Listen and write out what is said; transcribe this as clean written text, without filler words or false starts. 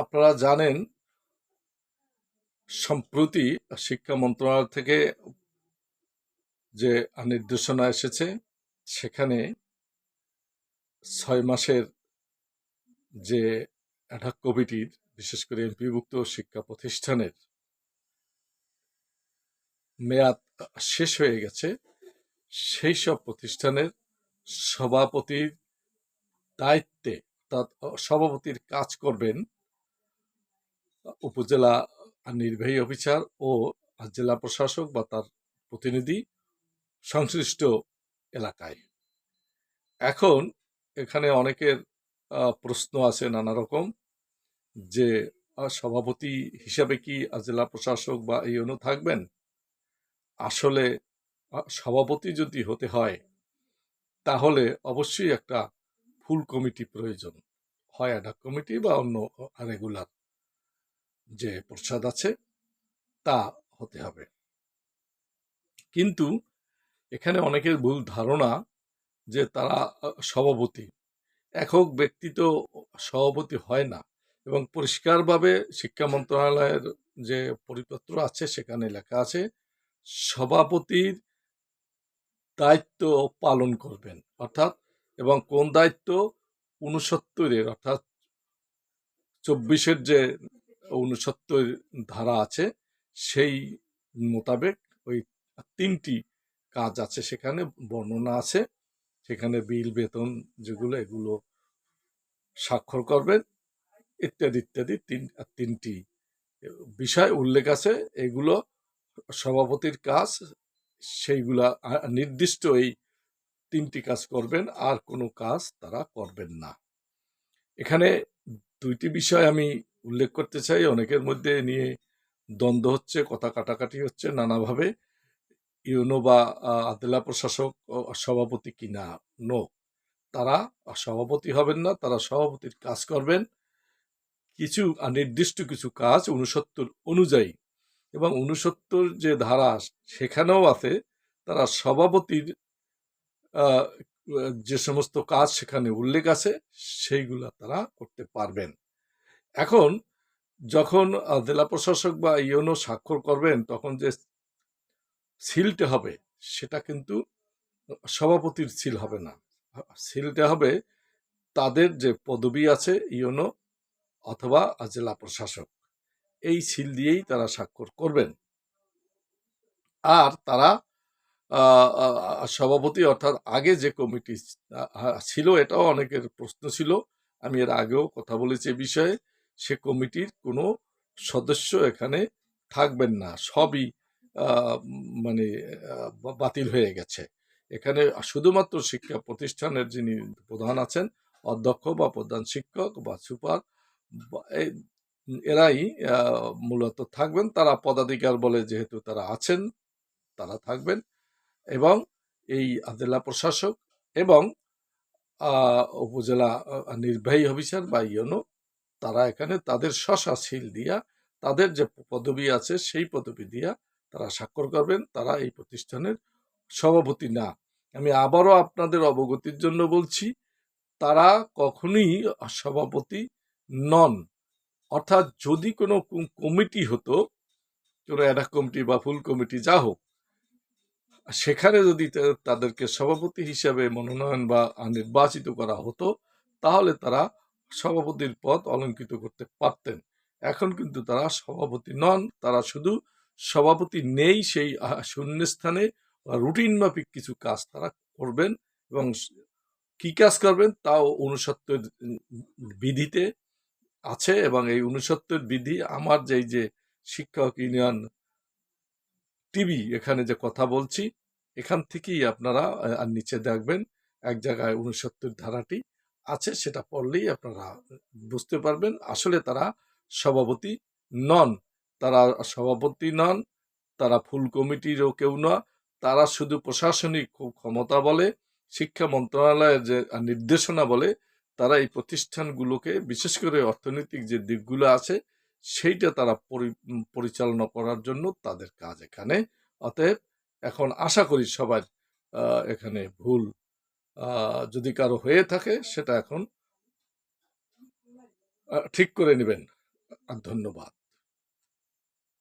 আপনারা জানেন সম্প্রতি শিক্ষা মন্ত্রণালয় থেকে যে নির্দেশনা এসেছে সেখানে 6 মাসের যে অ্যাডহক কমিটির বিশেষ করে এমপিভুক্ত শিক্ষা প্রতিষ্ঠানের মেয়াদ শেষ হয়ে গেছে। সেই সব প্রতিষ্ঠানের সভাপতির দায়িত্বে অর্থাৎ সভাপতির কাজ করবেন উপজেলা নির্বাহী অফিসার ও জেলা প্রশাসক বা তার প্রতিনিধি সংশ্লিষ্ট এলাকায়। এখন এখানে অনেকের প্রশ্ন আছে নানা রকম, যে সভাপতি হিসাবে কি জেলা প্রশাসক বা ইউনো থাকবেন? আসলে সভাপতি যদি হতে হয় তাহলে অবশ্যই একটা ফুল কমিটি প্রয়োজন, হয় অ্যাডহক কমিটি বা অন্য রেগুলার যে পরিষদ আছে তা হতে হবে। কিন্তু এখানে অনেকের ভুল ধারণা যে তারা সভাপতি, একক ব্যক্তি তো সভাপতি হয় না, এবং পরিষ্কারভাবে শিক্ষা মন্ত্রণালয়ের যে পরিপত্র আছে সেখানে লেখা আছে সভাপতির দায়িত্ব পালন করবেন, অর্থাৎ এবং কোন দায়িত্ব 69-এর অর্থাৎ 24-এর যে 69 ধারা আছে সেই মোতাবেক ওই 3টি কাজ আছে, সেখানে বর্ণনা আছে। সেখানে বিল বেতন যেগুলো এগুলো স্বাক্ষর করবেন ইত্যাদি ইত্যাদি 3টি বিষয় উল্লেখ আছে। এগুলো সভাপতির কাজ, সেইগুলা নির্দিষ্ট এই 3টি কাজ করবেন, আর কোনো কাজ তারা করবেন না। এখানে 2টি বিষয় আমি উল্লেখ করতে চাই, অনেকের মধ্যে নিয়ে দ্বন্দ্ব হচ্ছে, কথা কাটাকাটি হচ্ছে নানাভাবে। ইউনো বা জেলা প্রশাসক সভাপতি কিনা? নো, তারা সভাপতি হবেন না, তারা সভাপতির কাজ করবেন। কিছু নির্দিষ্ট কিছু কাজ 69 অনুযায়ী, এবং 69 যে ধারা সেখানেও আছে তারা সভাপতির যে সমস্ত কাজ সেখানে উল্লেখ আছে সেইগুলা তারা করতে পারবেন। এখন যখন জেলা প্রশাসক বা ইউনো স্বাক্ষর করবেন তখন যে সিলটা হবে সেটা কিন্তু সভাপতির সিল হবে না, সিলটা হবে তাদের যে পদবি আছে ইউনো অথবা জেলা প্রশাসক, এই সিল দিয়েই তারা স্বাক্ষর করবেন। আর তারা সভাপতি অর্থাৎ আগে যে কমিটি ছিল, এটাও অনেকের প্রশ্ন ছিল, আমি এর আগেও কথা বলেছি এ বিষয়ে, সে কমিটির কোনো সদস্য এখানে থাকবেন না, সবই মানে বাতিল হয়ে গেছে। এখানে শুধুমাত্র শিক্ষা প্রতিষ্ঠানের যিনি প্রধান আছেন, অধ্যক্ষ বা প্রধান শিক্ষক বা সুপার, এরাই মূলত থাকবেন। তারা পদাধিকার বলে যেহেতু তারা আছেন তারা থাকবেন, এবং এই জেলা প্রশাসক এবং উপজেলা নির্বাহী অফিসার বা ইউনো তারা এখানে তাদের সিল দিয়া তাদের যে পদবি আছে সেই পদবি দিয়া তারা স্বাক্ষর করবেন। তারা এই প্রতিষ্ঠানের সভাপতি না। আমি আবারও আপনাদের অবগতির জন্য বলছি, তারা কখনোই সভাপতি নন। অর্থাৎ যদি কোনো কমিটি হতো, কোনো অ্যাডহক কমিটি বা ফুল কমিটি যা হোক, সেখানে যদি তাদেরকে সভাপতি হিসাবে মনোনয়ন বা নির্বাচিত করা হতো তাহলে তারা সভাপতির পদ অলঙ্কিত করতে পারতেন। এখন কিন্তু তারা সভাপতি নন, তারা শুধু সভাপতি নেই সেই শূন্যস্থানে রুটিন মাফিক কিছু কাজ তারা করবেন, এবং কি কাজ করবেন তাও 69 বিধিতে আছে। এবং এই 69 বিধি আমার যে শিক্ষক ইউনিয়ন টিভি এখানে যে কথা বলছি এখান থেকেই আপনারা নিচে দেখবেন এক জায়গায় 69 ধারাটি আছে, সেটা পড়লেই আপনারা বুঝতে পারবেন আসলে তারা সভাপতি নন। তারা সভাপতি নন, তারা ফুল কমিটিরও কেউ নয়, তারা শুধু প্রশাসনিক ক্ষমতা বলে, শিক্ষা মন্ত্রণালয়ের যে নির্দেশনা বলে তারা এই প্রতিষ্ঠানগুলোকে, বিশেষ করে অর্থনৈতিক যে দিকগুলো আছে সেইটা তারা পরিচালনা করার জন্য তাদের কাজ এখানে। অতএব এখন আশা করি সবার এখানে ভুল যদি কারো হয়ে থাকে সেটা এখন ঠিক করে নেবেন। আর ধন্যবাদ।